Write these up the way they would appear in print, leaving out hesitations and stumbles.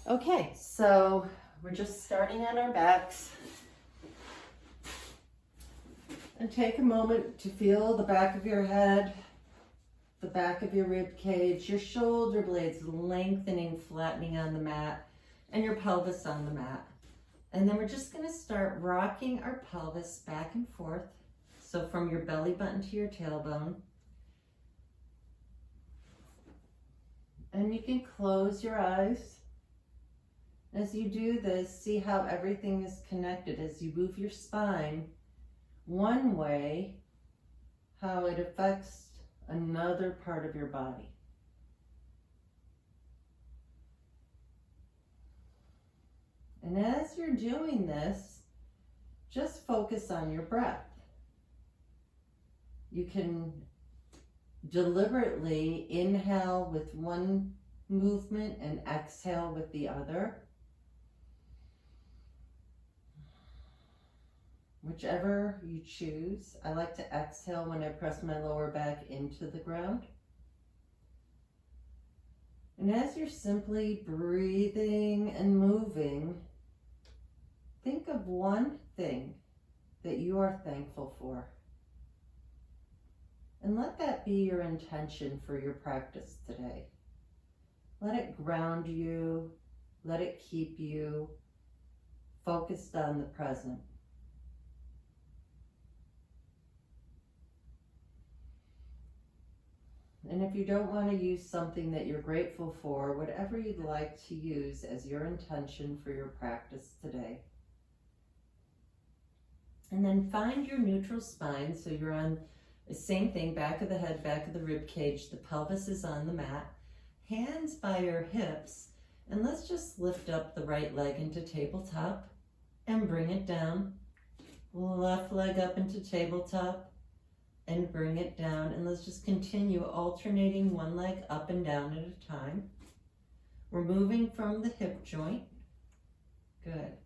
Okay, so we're just starting on our backs. And take a moment to feel the back of your head, the back of your rib cage, your shoulder blades lengthening, flattening on the mat, and your pelvis on the mat. And then we're just going to start rocking our pelvis back and forth. So from your belly button to your tailbone. And you can close your eyes. As you do this, see how everything is connected as you move your spine one way, how it affects another part of your body. And as you're doing this, just focus on your breath. You can deliberately inhale with one movement and exhale with the other. Whichever you choose. I like to exhale when I press my lower back into the ground. And as you're simply breathing and moving, think of one thing that you are thankful for. And let that be your intention for your practice today. Let it ground you. Let it keep you focused on the present. And if you don't want to use something that you're grateful for, whatever you'd like to use as your intention for your practice today. And then find your neutral spine, so you're on the same thing, back of the head, back of the rib cage, the pelvis is on the mat, hands by your hips, and let's just lift up the right leg into tabletop and bring it down. Left leg up into tabletop and bring it down, and let's just continue alternating one leg up and down at a time. We're moving from the hip joint. Good.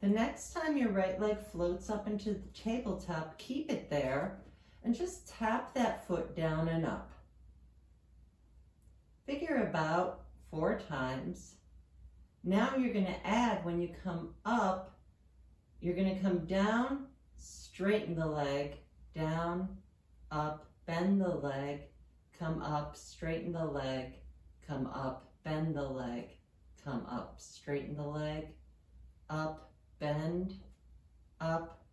The next time your right leg floats up into the tabletop, keep it there and just tap that foot down and up. Figure about 4 times. Now you're going to add, when you come up, you're going to come down, straighten the leg, down, up, bend the leg, come up, straighten the leg, come up, bend the leg, come up, straighten the leg, up, bend, up,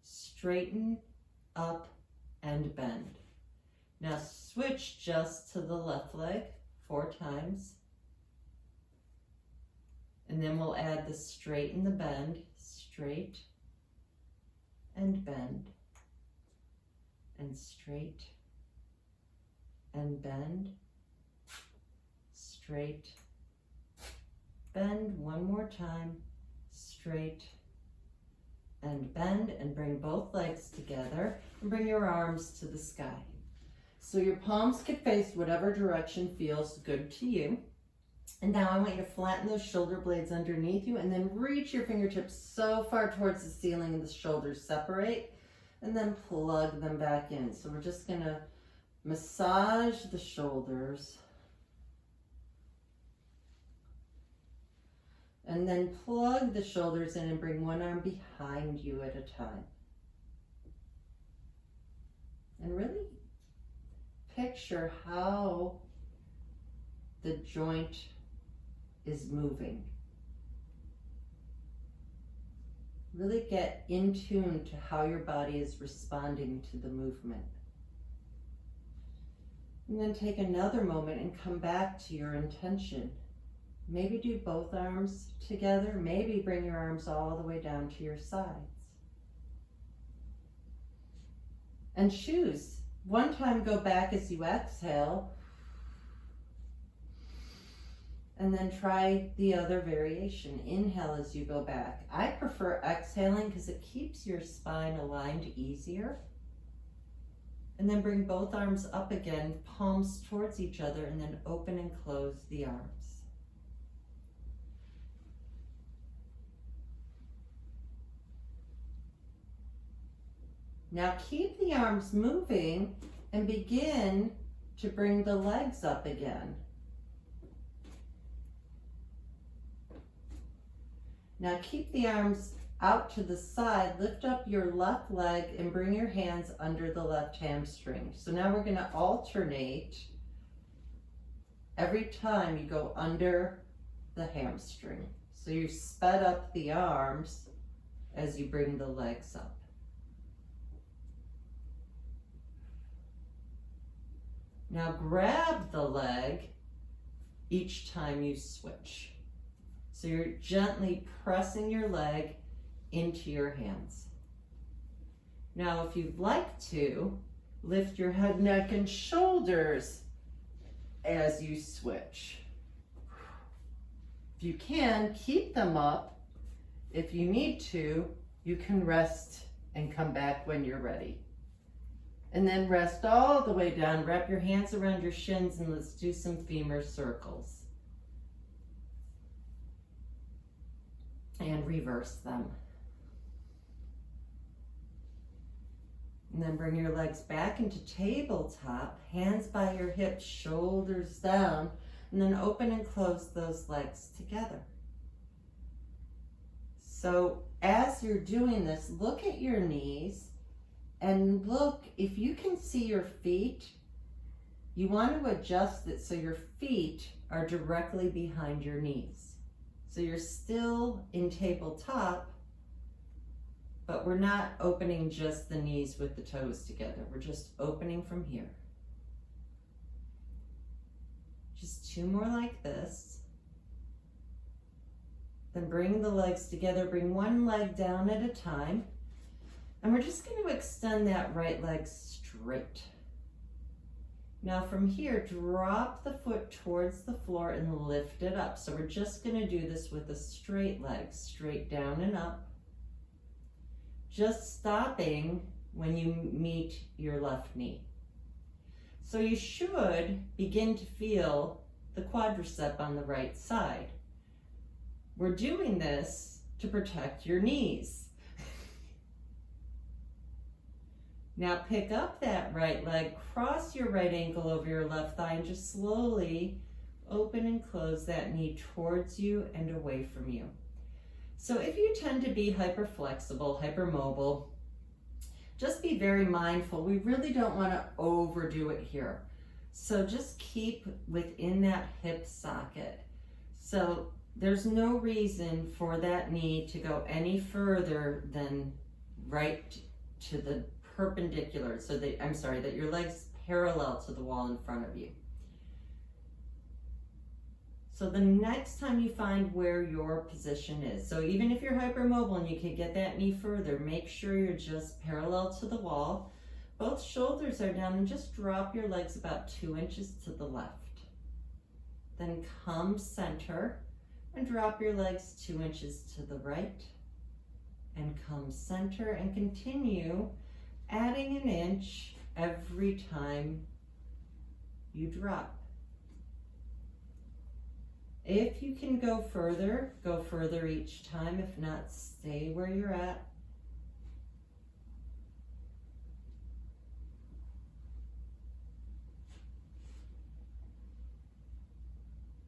straighten, up, and bend. Now switch just to the left leg 4 times. And then we'll add the straighten the bend, straight and bend, and straight and bend, straight, bend, one more time, straight and bend, and bring both legs together and bring your arms to the sky. So your palms can face whatever direction feels good to you. And now I want you to flatten those shoulder blades underneath you and then reach your fingertips so far towards the ceiling and the shoulders separate, and then plug them back in. So we're just going to massage the shoulders and then plug the shoulders in and bring one arm behind you at a time. And really picture how the joint is moving. Really get in tune to how your body is responding to the movement. And then take another moment and come back to your intention. Maybe do both arms together. Maybe bring your arms all the way down to your sides. And choose. One time go back as you exhale, and then try the other variation. Inhale as you go back. I prefer exhaling because it keeps your spine aligned easier. And then bring both arms up again, palms towards each other, and then open and close the arms. Now keep the arms moving and begin to bring the legs up again. Now keep the arms out to the side, lift up your left leg and bring your hands under the left hamstring. So now we're going to alternate every time you go under the hamstring. So you sped up the arms as you bring the legs up. Now grab the leg each time you switch. So you're gently pressing your leg into your hands. Now, if you'd like to, lift your head, neck, and shoulders as you switch. If you can, keep them up. If you need to, you can rest and come back when you're ready. And then rest all the way down. Wrap your hands around your shins and let's do some femur circles. And reverse them. And then bring your legs back into tabletop, hands by your hips, shoulders down, and then open and close those legs together. So as you're doing this, look at your knees and look, if you can see your feet, you want to adjust it so your feet are directly behind your knees. So you're still in tabletop, but we're not opening just the knees with the toes together. We're just opening from here. Just two more like this. Then bring the legs together. Bring one leg down at a time. And we're just going to extend that right leg straight. Now from here, drop the foot towards the floor and lift it up. So we're just going to do this with a straight leg, straight down and up. Just stopping when you meet your left knee. So you should begin to feel the quadricep on the right side. We're doing this to protect your knees. Now pick up that right leg, cross your right ankle over your left thigh, and just slowly open and close that knee towards you and away from you. So if you tend to be hyperflexible, hypermobile, just be very mindful. We really don't want to overdo it here. So just keep within that hip socket. So there's no reason for that knee to go any further than right to the perpendicular, so that, that your leg's parallel to the wall in front of you. So the next time you find where your position is, so even if you're hypermobile and you can get that knee further, make sure you're just parallel to the wall. Both shoulders are down and just drop your legs about 2 inches to the left. Then come center and drop your legs 2 inches to the right. And come center and continue adding an inch every time you drop. If you can go further each time. If not, stay where you're at.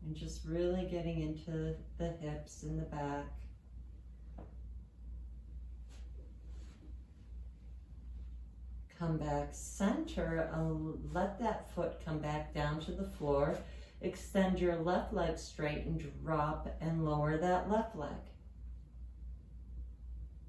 And just really getting into the hips and the back. Come back center, let that foot come back down to the floor. Extend your left leg straight and drop and lower that left leg.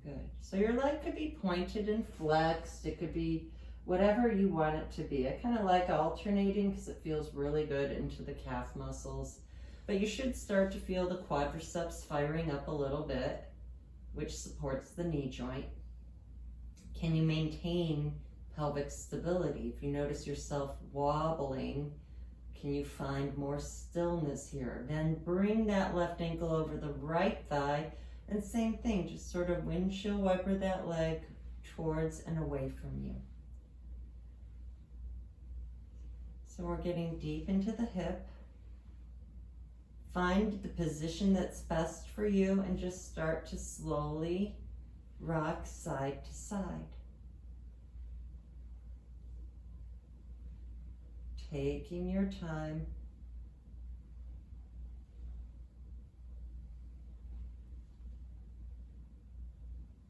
Good. So your leg could be pointed and flexed. It could be whatever you want it to be. I kind of like alternating because it feels really good into the calf muscles. But you should start to feel the quadriceps firing up a little bit, which supports the knee joint. Can you maintain pelvic stability? If you notice yourself wobbling, can you find more stillness here? Then bring that left ankle over the right thigh, and same thing, just sort of windshield wiper that leg towards and away from you. So we're getting deep into the hip. Find the position that's best for you and just start to slowly rock side to side. taking your time.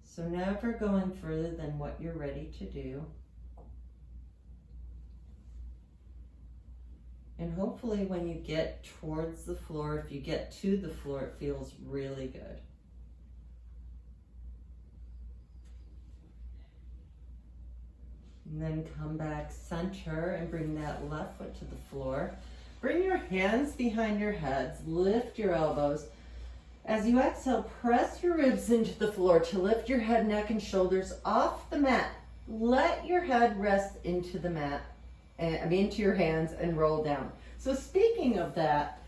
So never going further than what you're ready to do. And hopefully when you get towards the floor, if you get to the floor, it feels really good. And then come back center and bring that left foot to the floor. Bring your hands behind your heads, lift your elbows. As you exhale, press your ribs into the floor to lift your head, neck, and shoulders off the mat. Let your head rest into the mat, into your hands, and roll down. So speaking of that,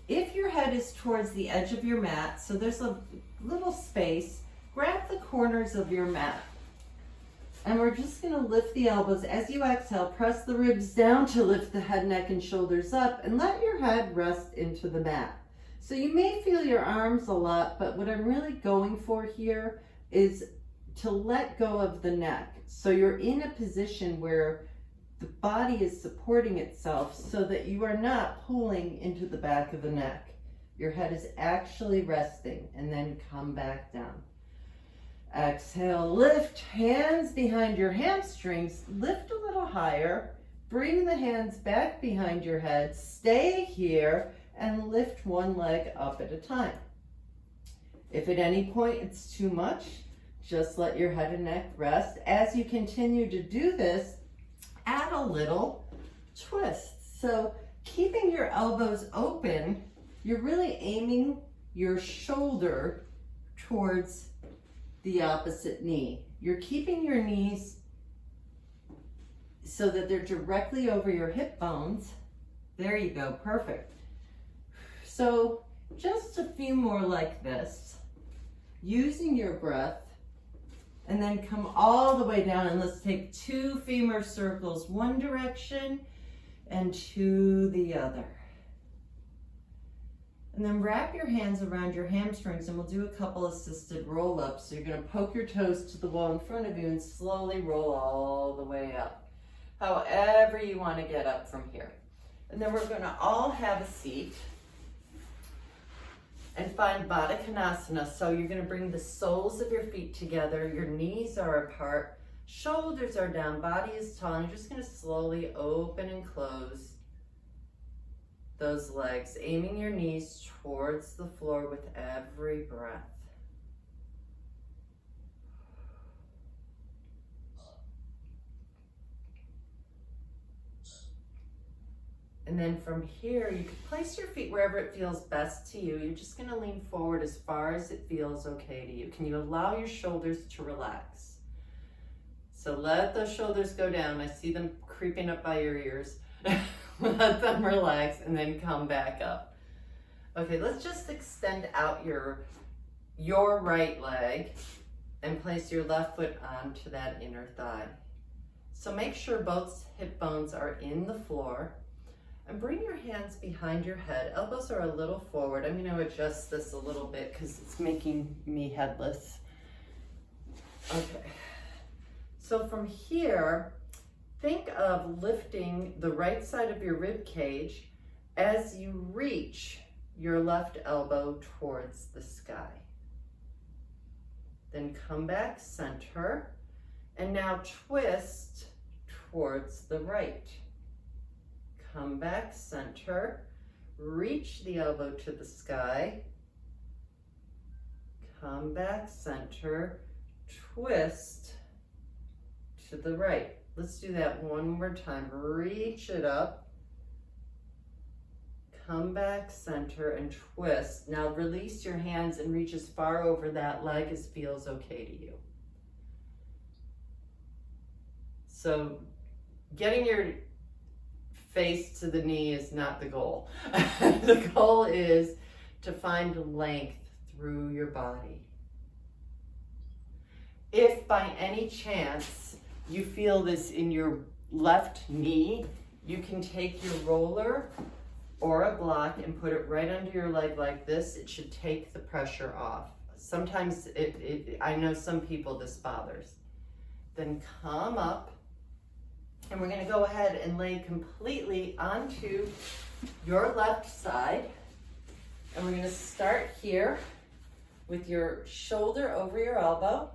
if your head is towards the edge of your mat, so there's a little space, grab the corners of your mat. And we're just going to lift the elbows. As you exhale, press the ribs down to lift the head, neck, and shoulders up, and let your head rest into the mat. So you may feel your arms a lot, but what I'm really going for here is to let go of the neck. So you're in a position where the body is supporting itself so that you are not pulling into the back of the neck. Your head is actually resting, and then come back down. Exhale, lift hands behind your hamstrings, lift a little higher, bring the hands back behind your head, stay here, and lift one leg up at a time. If at any point it's too much, just let your head and neck rest. As you continue to do this, add a little twist. So keeping your elbows open, you're really aiming your shoulder towards the opposite knee. You're keeping your knees so that they're directly over your hip bones. There you go, perfect. So just a few more like this, using your breath, and then come all the way down, and let's take 2 femur circles, one direction and to the other. And then wrap your hands around your hamstrings, and we'll do a couple assisted roll-ups. So you're going to poke your toes to the wall in front of you and slowly roll all the way up, however you want to get up from here. And then we're going to all have a seat and find Baddha Konasana. So you're going to bring the soles of your feet together, your knees are apart, shoulders are down, body is tall, and you're just going to slowly open and close those legs, aiming your knees towards the floor with every breath. And then from here, you can place your feet wherever it feels best to you. You're just going to lean forward as far as it feels okay to you. Can you allow your shoulders to relax? So let those shoulders go down. I see them creeping up by your ears. Let them relax and then come back up. Okay, let's just extend out your right leg and place your left foot onto that inner thigh. So make sure both hip bones are in the floor. And bring your hands behind your head. Elbows are a little forward. I'm going to adjust this a little bit because it's making me headless. Okay. So from here, think of lifting the right side of your rib cage as you reach your left elbow towards the sky. Then come back center, and now twist towards the right. Come back center, reach the elbow to the sky, come back center, twist to the right. Let's do that one more time. Reach it up, come back center and twist. Now release your hands and reach as far over that leg as feels okay to you. So getting your face to the knee is not the goal. The goal is to find length through your body. If by any chance you feel this in your left knee, you can take your roller or a block and put it right under your leg like this. It should take the pressure off. Sometimes I know some people this bothers. Then come up And we're going to go ahead and lay completely onto your left side. And we're going to start here with your shoulder over your elbow.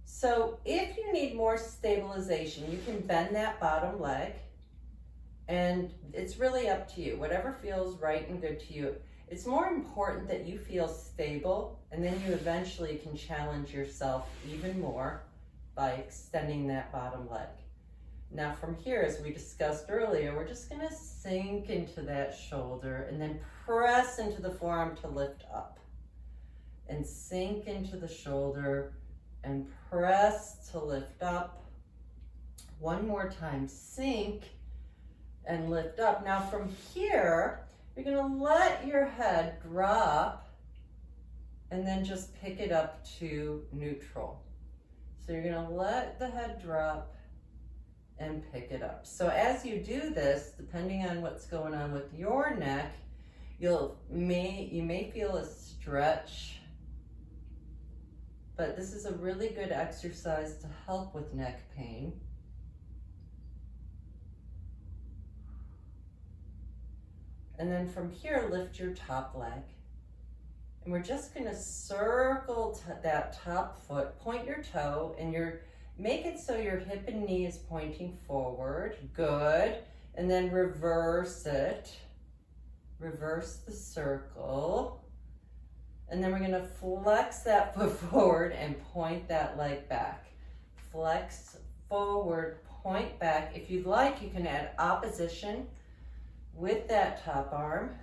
So if you need more stabilization, you can bend that bottom leg. And it's really up to you, whatever feels right and good to you. It's more important that you feel stable, and then you eventually can challenge yourself even more by extending that bottom leg. Now from here, as we discussed earlier, we're just gonna sink into that shoulder and then press into the forearm to lift up. And sink into the shoulder and press to lift up. One more time, sink and lift up. Now from here, you're gonna let your head drop and then just pick it up to neutral. So you're gonna let the head drop and pick it up. So as you do this, depending on what's going on with your neck, you may feel a stretch, but this is a really good exercise to help with neck pain. And then from here, lift your top leg. And we're just gonna circle that top foot, point your toe, and make it so your hip and knee is pointing forward. Good. And then reverse it. Reverse the circle. And then we're gonna flex that foot forward and point that leg back. Flex forward, point back. If you'd like, you can add opposition with that top arm.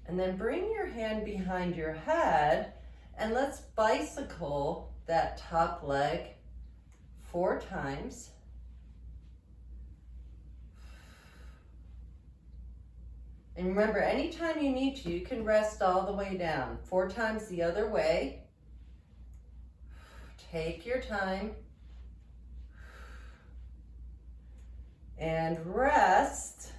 And then bring your hand behind your head and let's bicycle that top leg 4 times. And remember, anytime you need to, you can rest all the way down. 4 times the other way. Take your time. And rest.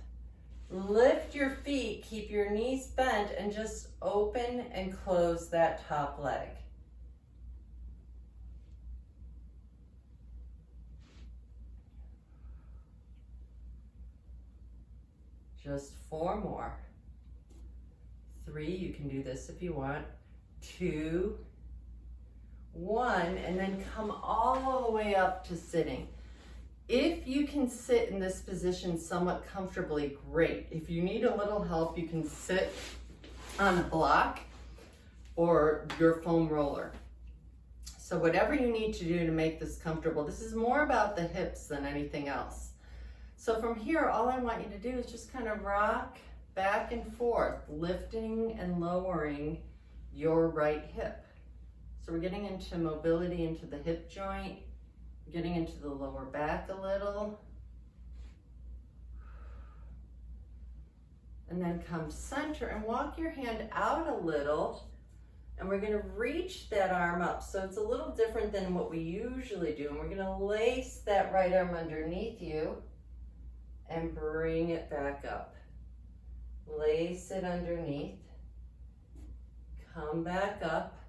Lift your feet, keep your knees bent, and just open and close that top leg. Just 4 more. 3, you can do this if you want. 2, 1, and then come all the way up to sitting. If you can sit in this position somewhat comfortably, great. If you need a little help, you can sit on a block or your foam roller. So whatever you need to do to make this comfortable, this is more about the hips than anything else. So from here, all I want you to do is just kind of rock back and forth, lifting and lowering your right hip. So we're getting into mobility into the hip joint, getting into the lower back a little. And then come center and walk your hand out a little. And we're gonna reach that arm up. So it's a little different than what we usually do. And we're gonna lace that right arm underneath you and bring it back up. Lace it underneath. Come back up.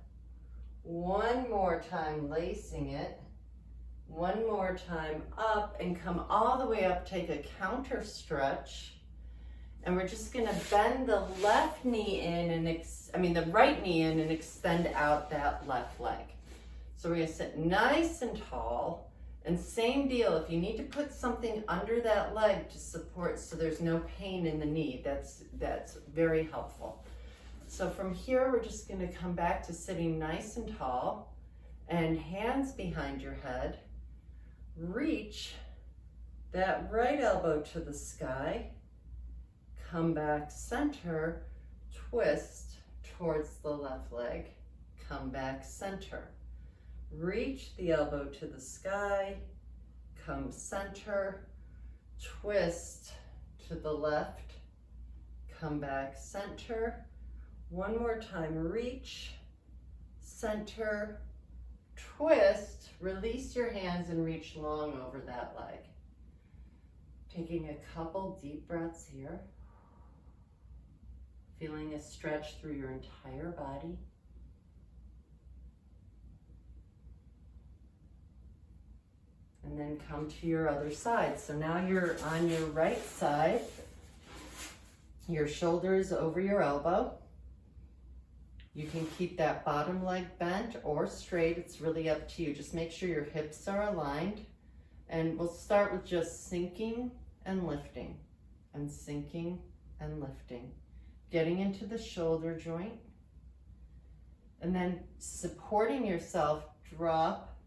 One more time, lacing it. One more time up and come all the way up. Take a counter stretch. And we're just gonna bend the left knee in and the right knee in and extend out that left leg. So we're gonna sit nice and tall. And same deal, if you need to put something under that leg to support so there's no pain in the knee, that's very helpful. So from here, we're just gonna come back to sitting nice and tall and hands behind your head. Reach that right elbow to the sky. Come back center, twist towards the left leg. Come back center. Reach the elbow to the sky. Come center, twist to the left. Come back center. One more time, reach, center, twist, release your hands and reach long over that leg. Taking a couple deep breaths here. Feeling a stretch through your entire body. And then come to your other side. So now you're on your right side. Your shoulder is over your elbow. You can keep that bottom leg bent or straight. It's really up to you. Just make sure your hips are aligned. And we'll start with just sinking and lifting. And sinking and lifting. Getting into the shoulder joint. And then supporting yourself, drop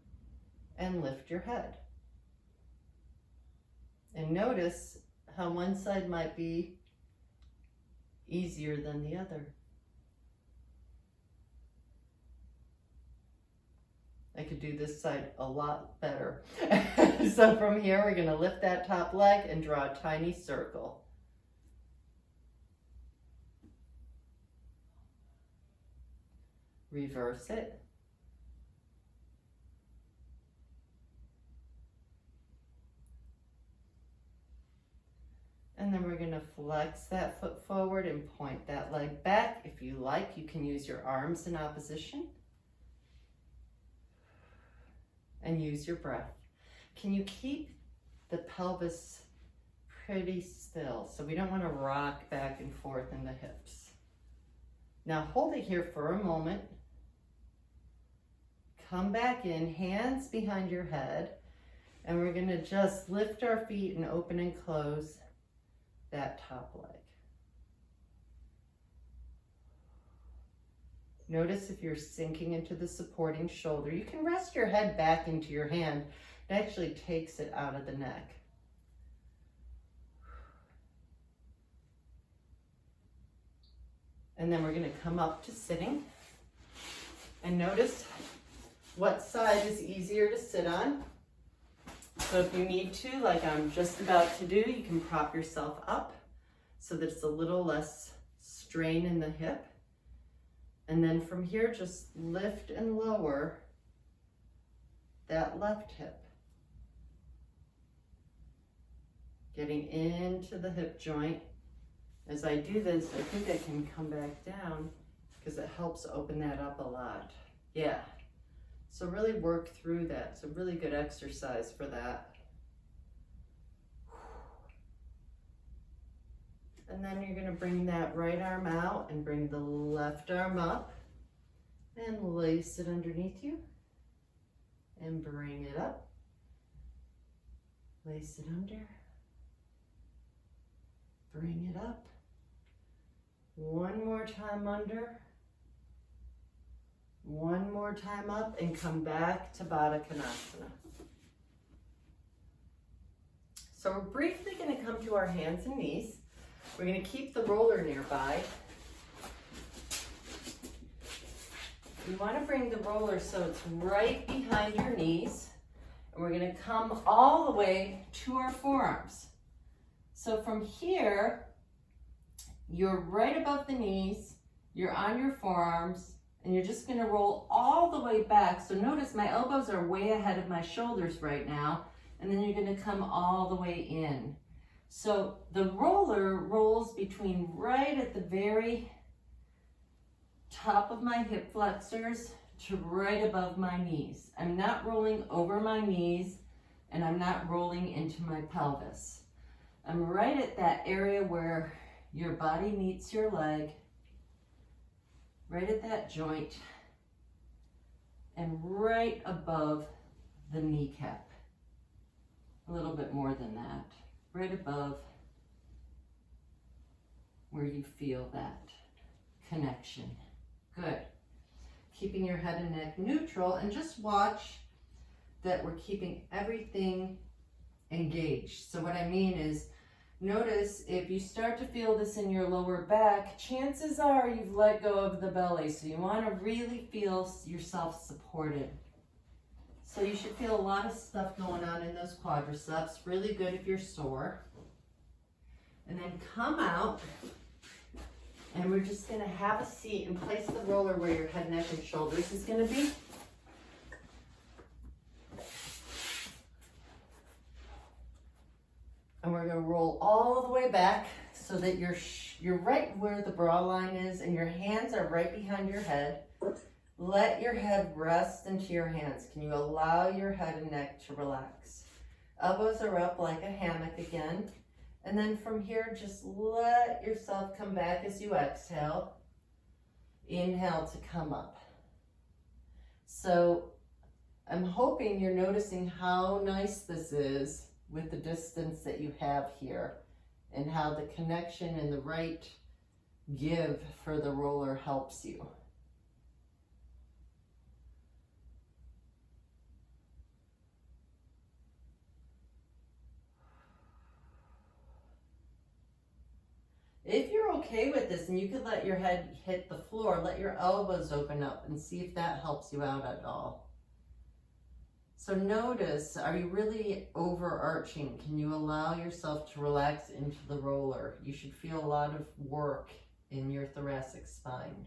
and lift your head. And notice how one side might be easier than the other. I could do this side a lot better. So from here, we're going to lift that top leg and draw a tiny circle. Reverse it. And then we're going to flex that foot forward and point that leg back. If you like, you can use your arms in opposition. And use your breath. Can you keep the pelvis pretty still? So we don't want to rock back and forth in the hips. Now hold it here for a moment. Come back in, hands behind your head. And we're going to just lift our feet and open and close that top leg. Notice if you're sinking into the supporting shoulder. You can rest your head back into your hand. It actually takes it out of the neck. And then we're going to come up to sitting. And notice what side is easier to sit on. So if you need to, like I'm just about to do, you can prop yourself up so that it's a little less strain in the hip. And then from here, just lift and lower that left hip. Getting into the hip joint. As I do this, I think I can come back down because it helps open that up a lot. Yeah. So really work through that. It's a really good exercise for that. And then you're going to bring that right arm out and bring the left arm up and lace it underneath you and bring it up. Lace it under. Bring it up. One more time under. One more time up and come back to Baddha Konasana. So we're briefly going to come to our hands and knees. We're going to keep the roller nearby. You want to bring the roller so it's right behind your knees. And we're going to come all the way to our forearms. So from here, you're right above the knees, you're on your forearms, and you're just going to roll all the way back. So notice my elbows are way ahead of my shoulders right now, and then you're going to come all the way in. So the roller rolls between right at the very top of my hip flexors to right above my knees. I'm not rolling over my knees, and I'm not rolling into my pelvis. I'm right at that area where your body meets your leg, right at that joint, and right above the kneecap. A little bit more than that. Right above where you feel that connection. Good. Keeping your head and neck neutral, and just watch that we're keeping everything engaged. So what I mean is, notice if you start to feel this in your lower back, chances are you've let go of the belly. So you want to really feel yourself supported. So you should feel a lot of stuff going on in those quadriceps. Really good if you're sore. And then come out, and we're just going to have a seat and place the roller where your head, neck, and shoulders is going to be. And we're going to roll all the way back so that you're right where the bra line is, and your hands are right behind your head. Let your head rest into your hands. Can you allow your head and neck to relax? Elbows are up like a hammock again. And then from here, just let yourself come back as you exhale. Inhale to come up. So I'm hoping you're noticing how nice this is with the distance that you have here and how the connection and the right give for the roller helps you. If you're okay with this and you could let your head hit the floor, let your elbows open up and see if that helps you out at all. So notice, are you really overarching? Can you allow yourself to relax into the roller? You should feel a lot of work in your thoracic spine.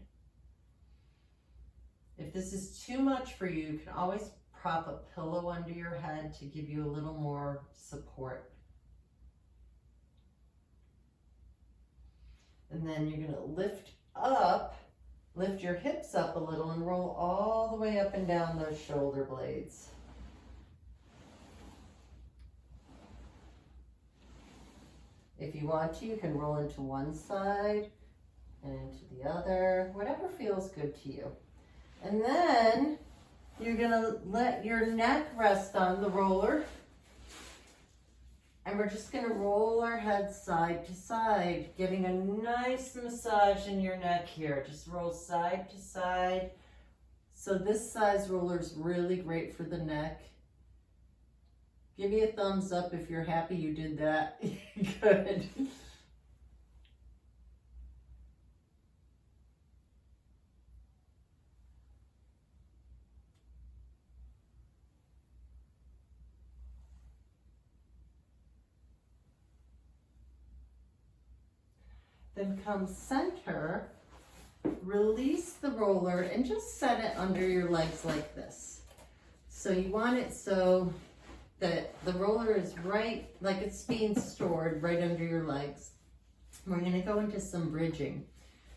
If this is too much for you, you can always prop a pillow under your head to give you a little more support. And then you're gonna lift your hips up a little and roll all the way up and down those shoulder blades. If you want to, you can roll into one side and into the other, whatever feels good to you. And then you're gonna let your neck rest on the roller. And we're just gonna roll our head side to side, getting a nice massage in your neck here. Just roll side to side. So this size roller is really great for the neck. Give me a thumbs up if you're happy you did that. Good. Then come center, release the roller and just set it under your legs like this. So you want it so that the roller is right, like it's being stored right under your legs. We're gonna go into some bridging.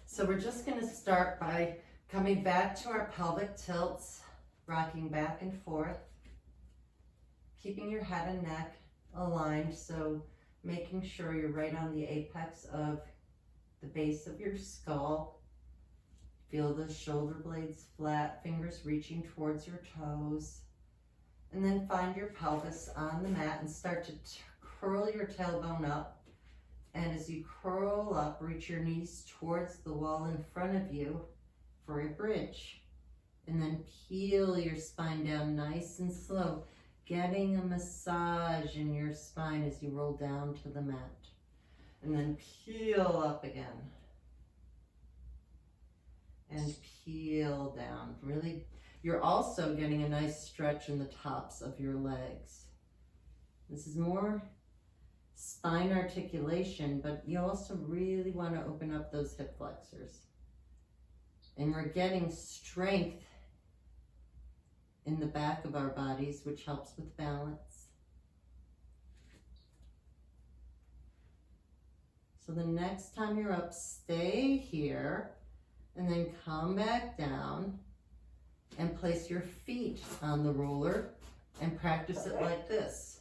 So we're just gonna start by coming back to our pelvic tilts, rocking back and forth, keeping your head and neck aligned, so making sure you're right on the apex of the base of your skull. Feel the shoulder blades flat, fingers reaching towards your toes. And then find your pelvis on the mat and start to curl your tailbone up. And as you curl up, reach your knees towards the wall in front of you for a bridge. And then peel your spine down nice and slow, getting a massage in your spine as you roll down to the mat. And then peel up again. And peel down. Really, you're also getting a nice stretch in the tops of your legs. This is more spine articulation, but you also really want to open up those hip flexors. And we're getting strength in the back of our bodies, which helps with balance. So the next time you're up, stay here and then come back down and place your feet on the roller and practice it like this.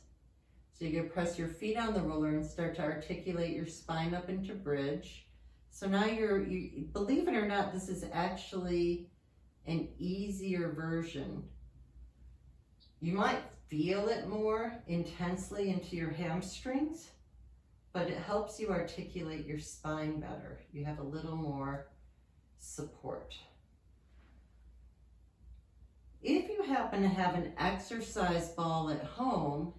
So you're gonna press your feet on the roller and start to articulate your spine up into bridge. So now you believe it or not, this is actually an easier version. You might feel it more intensely into your hamstrings, but it helps you articulate your spine better. You have a little more support. If you happen to have an exercise ball at home,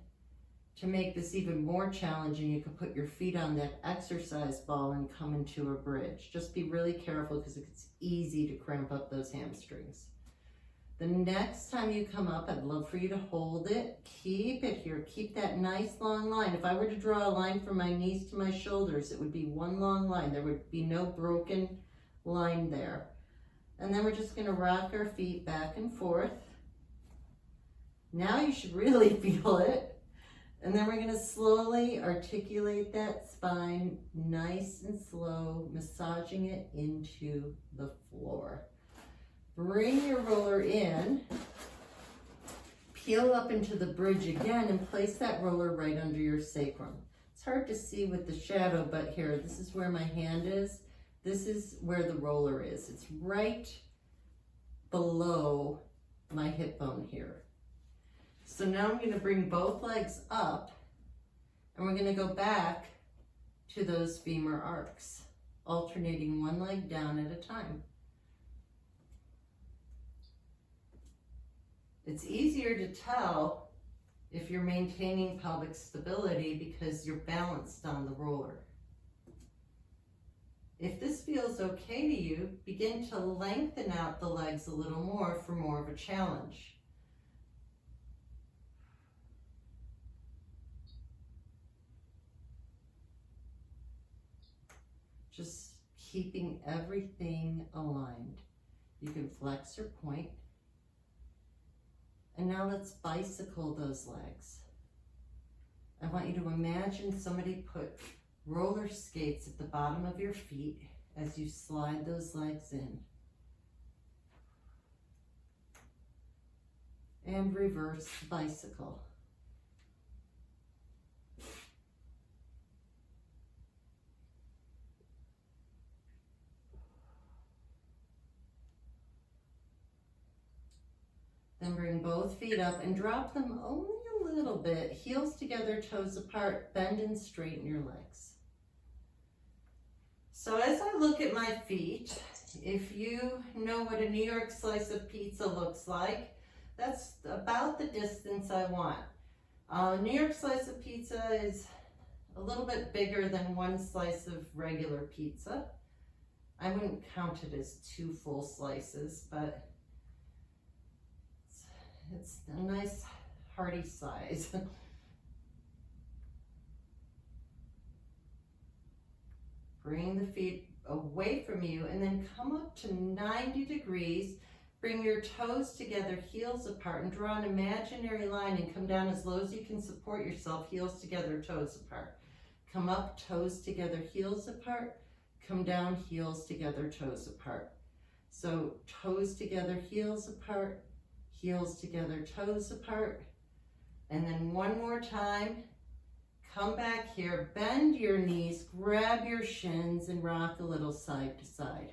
to make this even more challenging, you can put your feet on that exercise ball and come into a bridge. Just be really careful because it's easy to cramp up those hamstrings. The next time you come up, I'd love for you to hold it. Keep it here. Keep that nice long line. If I were to draw a line from my knees to my shoulders, it would be one long line. There would be no broken line there. And then we're just going to rock our feet back and forth. Now you should really feel it. And then we're going to slowly articulate that spine, nice and slow, massaging it into the floor. Bring your roller in, Heel up into the bridge again and place that roller right under your sacrum. It's hard to see with the shadow, but here, this is where my hand is. This is where the roller is. It's right below my hip bone here. So now I'm going to bring both legs up and we're going to go back to those femur arcs, alternating one leg down at a time. It's easier to tell if you're maintaining pelvic stability because you're balanced on the roller. If this feels okay to you, begin to lengthen out the legs a little more for more of a challenge. Just keeping everything aligned. You can flex or point. And now let's bicycle those legs. I want you to imagine somebody put roller skates at the bottom of your feet as you slide those legs in. And reverse bicycle. Then bring both feet up and drop them only a little bit. Heels together, toes apart. Bend and straighten your legs. So as I look at my feet, if you know what a New York slice of pizza looks like, that's about the distance I want. New York slice of pizza is a little bit bigger than one slice of regular pizza. I wouldn't count it as 2 full slices, but it's a nice hearty size. Bring the feet away from you and then come up to 90 degrees. Bring your toes together, heels apart, and draw an imaginary line and come down as low as you can support yourself, heels together, toes apart. Come up, toes together, heels apart. Come down, heels together, toes apart. So toes together, heels apart, heels together, toes apart. And then one more time. Come back here, bend your knees, grab your shins, and rock a little side to side.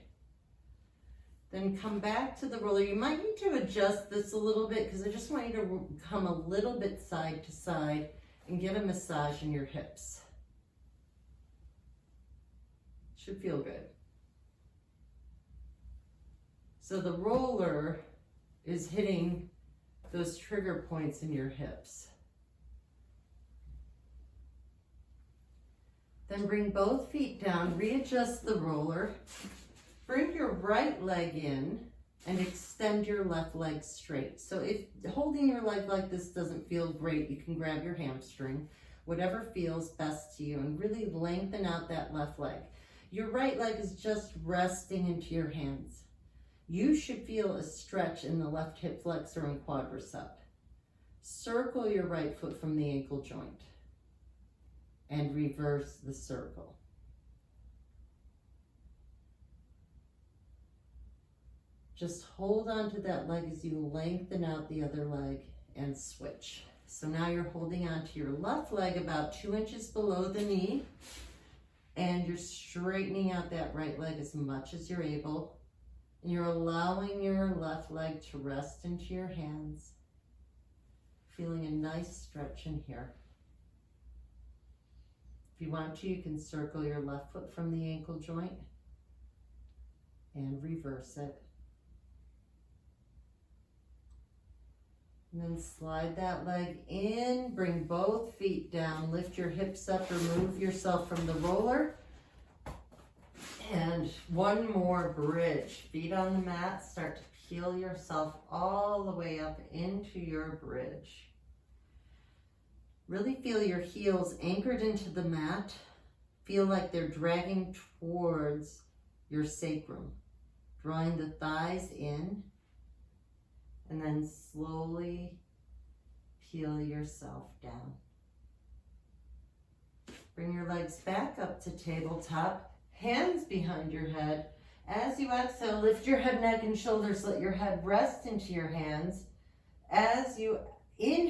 Then come back to the roller. You might need to adjust this a little bit because I just want you to come a little bit side to side and get a massage in your hips. Should feel good. So the roller is hitting those trigger points in your hips. Then bring both feet down, readjust the roller, bring your right leg in and extend your left leg straight. So if holding your leg like this doesn't feel great, you can grab your hamstring, whatever feels best to you, and really lengthen out that left leg. Your right leg is just resting into your hands. You should feel a stretch in the left hip flexor and quadricep. Circle your right foot from the ankle joint and reverse the circle. Just hold on to that leg as you lengthen out the other leg and switch. So now you're holding on to your left leg about 2 inches below the knee, and you're straightening out that right leg as much as you're able. And you're allowing your left leg to rest into your hands, feeling a nice stretch in here. If you want to, you can circle your left foot from the ankle joint and reverse it. And then slide that leg in, bring both feet down, lift your hips up, remove yourself from the roller. And one more bridge. Feet on the mat, start to peel yourself all the way up into your bridge. Really feel your heels anchored into the mat. Feel like they're dragging towards your sacrum. Drawing the thighs in. And then slowly peel yourself down. Bring your legs back up to tabletop. Hands behind your head. As you exhale, lift your head, neck, and shoulders. Let your head rest into your hands. As you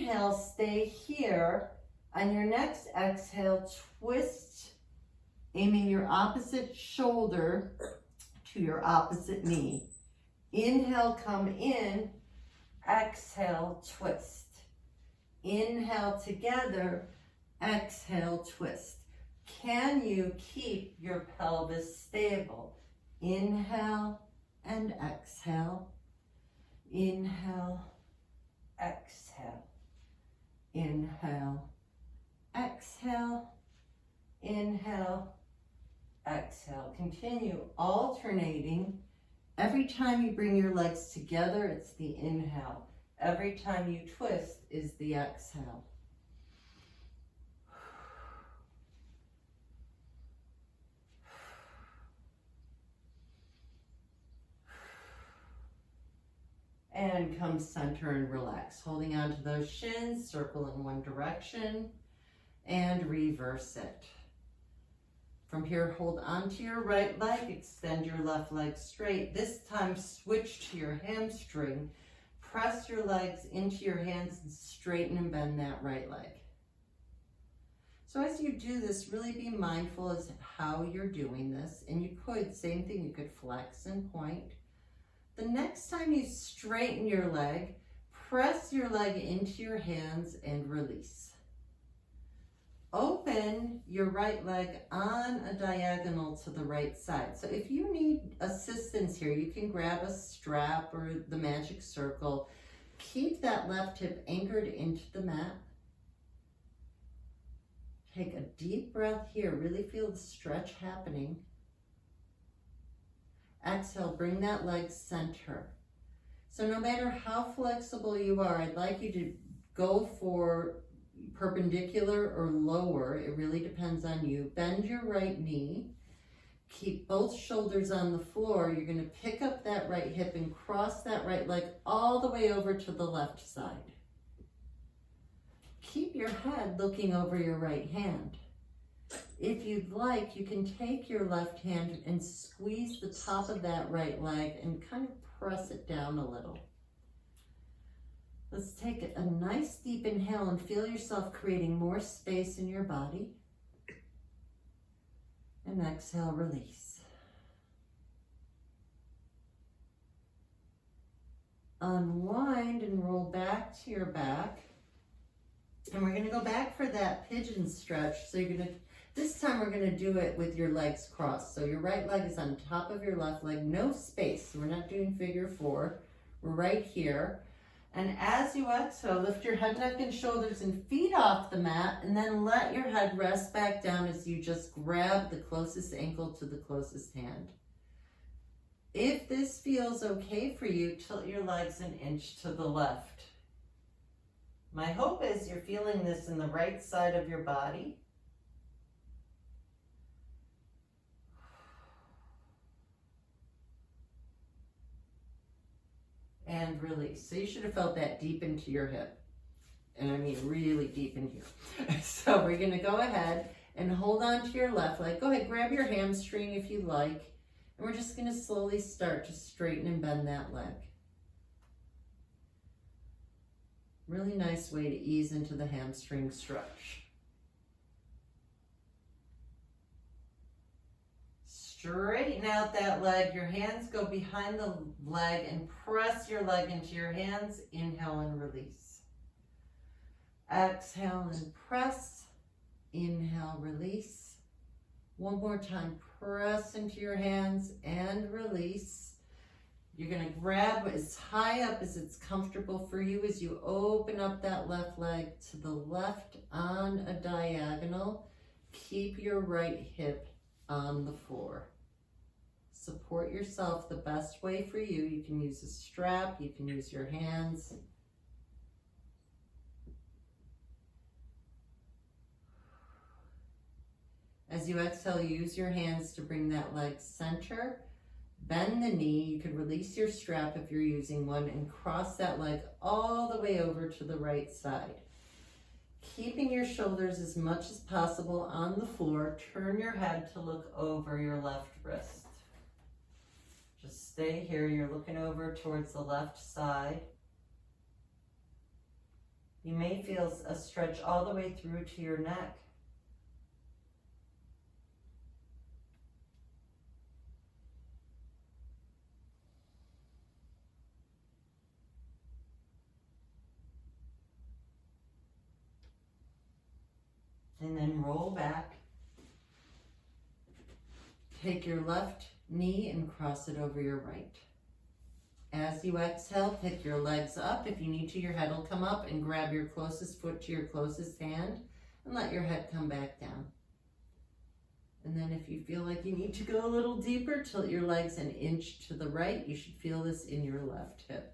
inhale, stay here. On your next exhale, twist, aiming your opposite shoulder to your opposite knee. Inhale, come in. Exhale, twist. Inhale together. Exhale, twist. Can you keep your pelvis stable? Inhale and exhale. Inhale, exhale. Inhale, exhale. Inhale, exhale. Continue alternating. Every time you bring your legs together, it's the inhale. Every time you twist is the exhale. And come center and relax. Holding on to those shins, circle in one direction, and reverse it. From here, hold onto your right leg, extend your left leg straight. This time, switch to your hamstring. Press your legs into your hands and straighten and bend that right leg. So as you do this, really be mindful as how you're doing this. And you could, same thing, you could flex and point. The next time you straighten your leg, press your leg into your hands and release. Open your right leg on a diagonal to the right side. So if you need assistance here, you can grab a strap or the magic circle. Keep that left hip anchored into the mat. Take a deep breath here. Really feel the stretch happening. Exhale, bring that leg center. So no matter how flexible you are, I'd like you to go for perpendicular or lower. It really depends on you. Bend your right knee. Keep both shoulders on the floor. You're going to pick up that right hip and cross that right leg all the way over to the left side. Keep your head looking over your right hand. If you'd like, you can take your left hand and squeeze the top of that right leg and kind of press it down a little. Let's take a nice deep inhale and feel yourself creating more space in your body. And exhale, release. Unwind and roll back to your back. And we're going to go back for that pigeon stretch. So you're going to, this time we're going to do it with your legs crossed. So your right leg is on top of your left leg, no space. So we're not doing figure four. We're right here. And as you exhale, lift your head, neck, and shoulders and feet off the mat, and then let your head rest back down as you just grab the closest ankle to the closest hand. If this feels okay for you, tilt your legs an inch to the left. My hope is you're feeling this in the right side of your body. And release. So you should have felt that deep into your hip. And I mean really deep in here. So we're going to go ahead and hold on to your left leg. Go ahead, grab your hamstring if you like. And we're just going to slowly start to straighten and bend that leg. Really nice way to ease into the hamstring stretch. Straighten out that leg. Your hands go behind the leg and press your leg into your hands. Inhale and release. Exhale and press. Inhale, release. One more time. Press into your hands and release. You're going to grab as high up as it's comfortable for you as you open up that left leg to the left on a diagonal. Keep your right hip on the floor. Support yourself the best way for you. You can use a strap, you can use your hands. As you exhale, use your hands to bring that leg center. Bend the knee. You could release your strap if you're using one and cross that leg all the way over to the right side. Keeping your shoulders as much as possible on the floor. Turn your head to look over your left wrist. Just stay here. You're looking over towards the left side. You may feel a stretch all the way through to your neck. And then roll back. Take your left knee and cross it over your right. As you exhale, pick your legs up. If you need to, your head will come up, and grab your closest foot to your closest hand and let your head come back down. And then if you feel like you need to go a little deeper, tilt your legs an inch to the right. You should feel this in your left hip.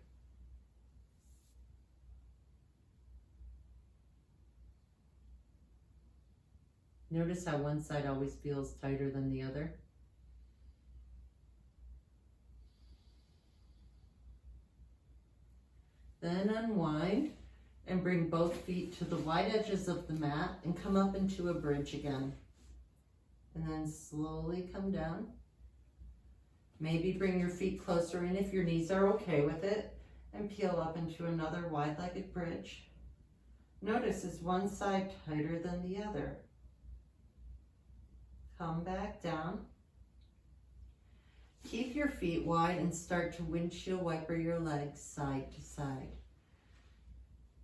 Notice how one side always feels tighter than the other. Then unwind and bring both feet to the wide edges of the mat and come up into a bridge again. And then slowly come down. Maybe bring your feet closer in if your knees are okay with it, and peel up into another wide-legged bridge. Notice, is one side tighter than the other? Come back down. Keep your feet wide and start to windshield wiper your legs side to side.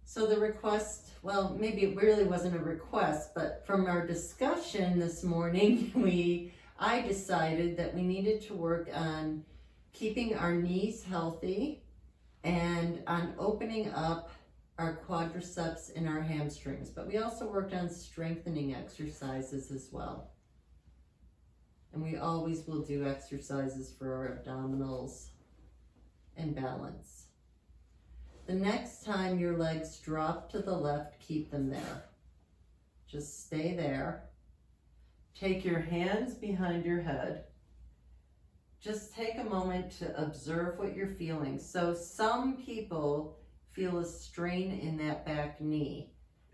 So the request, well, maybe it really wasn't a request, but from our discussion this morning, I decided that we needed to work on keeping our knees healthy and on opening up our quadriceps and our hamstrings. But we also worked on strengthening exercises as well. And we always will do exercises for our abdominals and balance. The next time your legs drop to the left, keep them there. Just stay there. Take your hands behind your head. Just take a moment to observe what you're feeling. So some people feel a strain in that back knee.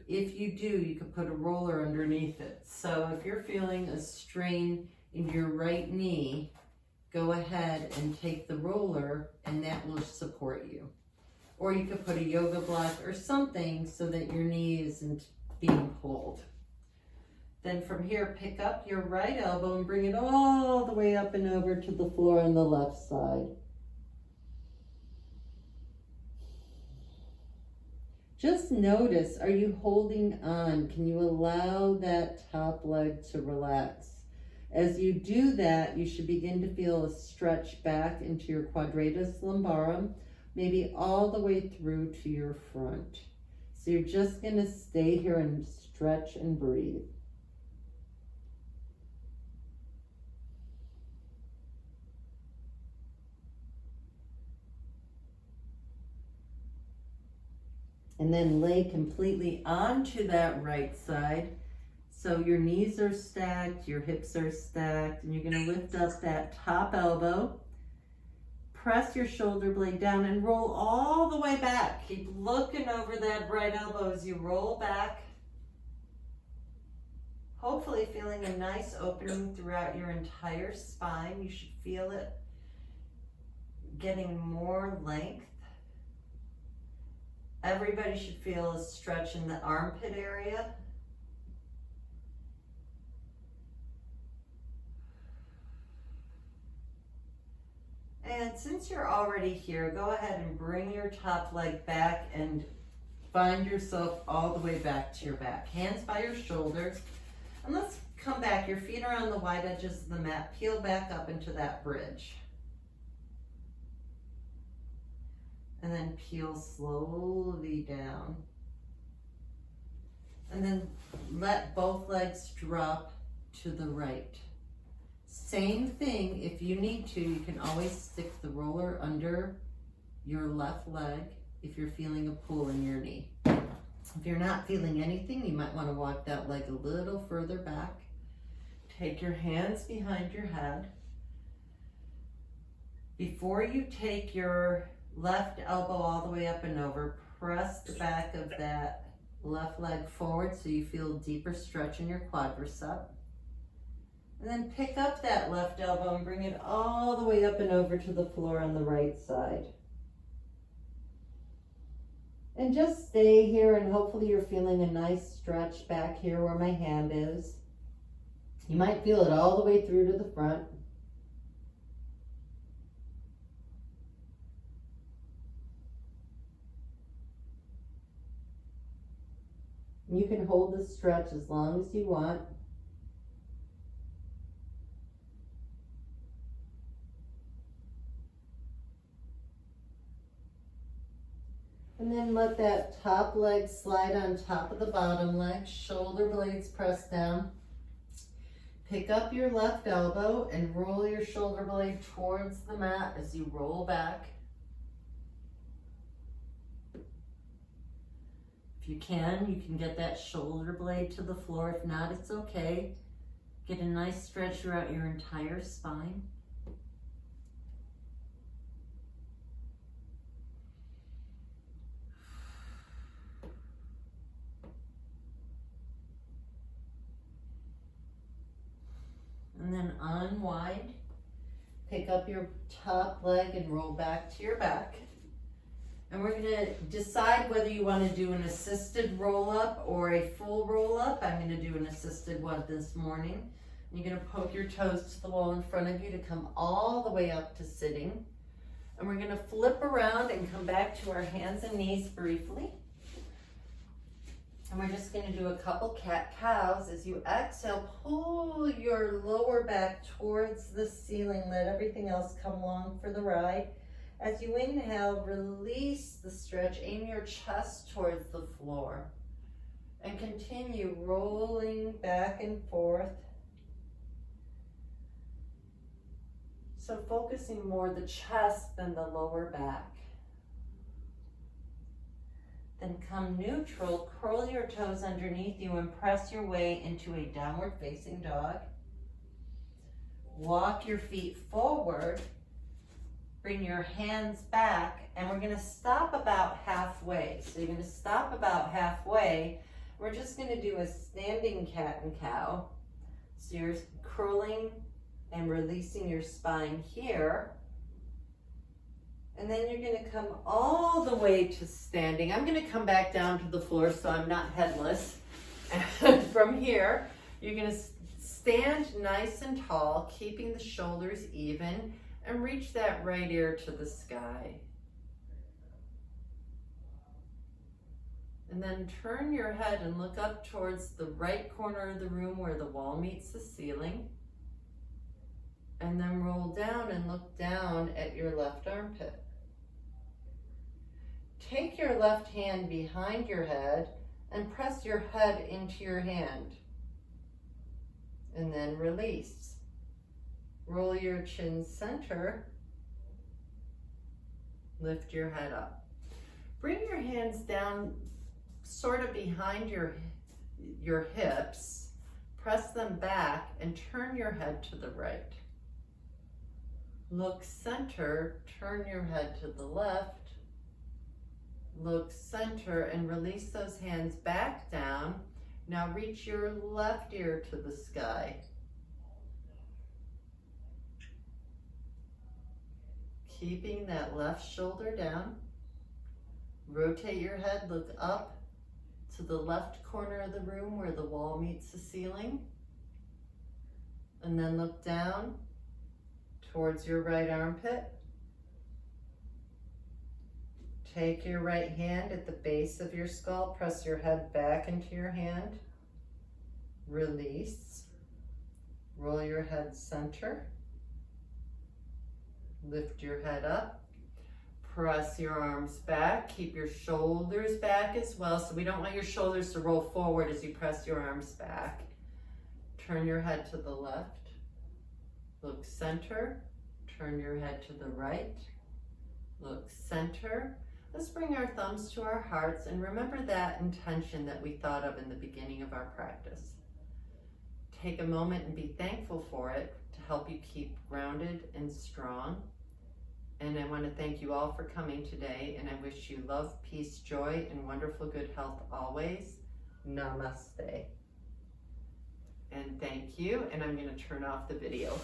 If you do, you could put a roller underneath it. So if you're feeling a strain in your right knee, go ahead and take the roller, and that will support you. Or you could put a yoga block or something so that your knee isn't being pulled. Then from here, pick up your right elbow and bring it all the way up and over to the floor on the left side. Just notice, are you holding on? Can you allow that top leg to relax? As you do that, you should begin to feel a stretch back into your quadratus lumbarum, maybe all the way through to your front. So you're just going to stay here and stretch and breathe. And then lay completely onto that right side. So your knees are stacked, your hips are stacked, and you're going to lift up that top elbow. Press your shoulder blade down and roll all the way back. Keep looking over that right elbow as you roll back. Hopefully feeling a nice opening throughout your entire spine. You should feel it getting more length. Everybody should feel a stretch in the armpit area. And since you're already here, go ahead and bring your top leg back and find yourself all the way back to your back. Hands by your shoulders. And let's come back. Your feet are on the wide edges of the mat. Peel back up into that bridge. And then peel slowly down. And then let both legs drop to the right. Same thing, if you need to, you can always stick the roller under your left leg if you're feeling a pull in your knee. If you're not feeling anything, you might want to walk that leg a little further back. Take your hands behind your head. Before you take your left elbow all the way up and over, press the back of that left leg forward so you feel a deeper stretch in your quadricep. And then pick up that left elbow and bring it all the way up and over to the floor on the right side. And just stay here, and hopefully you're feeling a nice stretch back here where my hand is. You might feel it all the way through to the front. You can hold the stretch as long as you want. And then let that top leg slide on top of the bottom leg, shoulder blades press down. Pick up your left elbow and roll your shoulder blade towards the mat as you roll back. If you can get that shoulder blade to the floor. If not, it's okay. Get a nice stretch throughout your entire spine. And then unwind. Pick up your top leg and roll back to your back. And we're going to decide whether you want to do an assisted roll-up or a full roll-up. I'm going to do an assisted one this morning. You're going to poke your toes to the wall in front of you to come all the way up to sitting. And we're going to flip around and come back to our hands and knees briefly. And we're just going to do a couple cat-cows. As you exhale, pull your lower back towards the ceiling. Let everything else come along for the ride. As you inhale, release the stretch. Aim your chest towards the floor. And continue rolling back and forth. So focusing more the chest than the lower back. Then come neutral, curl your toes underneath you and press your way into a downward facing dog. Walk your feet forward. Bring your hands back, and we're going to stop about halfway. So you're going to stop about halfway. We're just going to do a standing cat and cow. So you're curling and releasing your spine here. And then you're going to come all the way to standing. I'm going to come back down to the floor so I'm not headless. And from here, you're going to stand nice and tall, keeping the shoulders even. And reach that right ear to the sky. And then turn your head and look up towards the right corner of the room where the wall meets the ceiling. And then roll down and look down at your left armpit. Take your left hand behind your head and press your head into your hand. And then release. Roll your chin center. Lift your head up. Bring your hands down sort of behind your hips. Press them back and turn your head to the right. Look center, turn your head to the left. Look center and release those hands back down. Now reach your left ear to the sky. Keeping that left shoulder down. Rotate your head, look up to the left corner of the room where the wall meets the ceiling. And then look down towards your right armpit. Take your right hand at the base of your skull, press your head back into your hand. Release. Roll your head center. Lift your head up, press your arms back, keep your shoulders back as well. So we don't want your shoulders to roll forward as you press your arms back. Turn your head to the left, look center, turn your head to the right, look center. Let's bring our thumbs to our hearts and remember that intention that we thought of in the beginning of our practice. Take a moment and be thankful for it to help you keep grounded and strong. And I want to thank you all for coming today, and I wish you love, peace, joy, and wonderful good health always. Namaste. And thank you, and I'm going to turn off the video.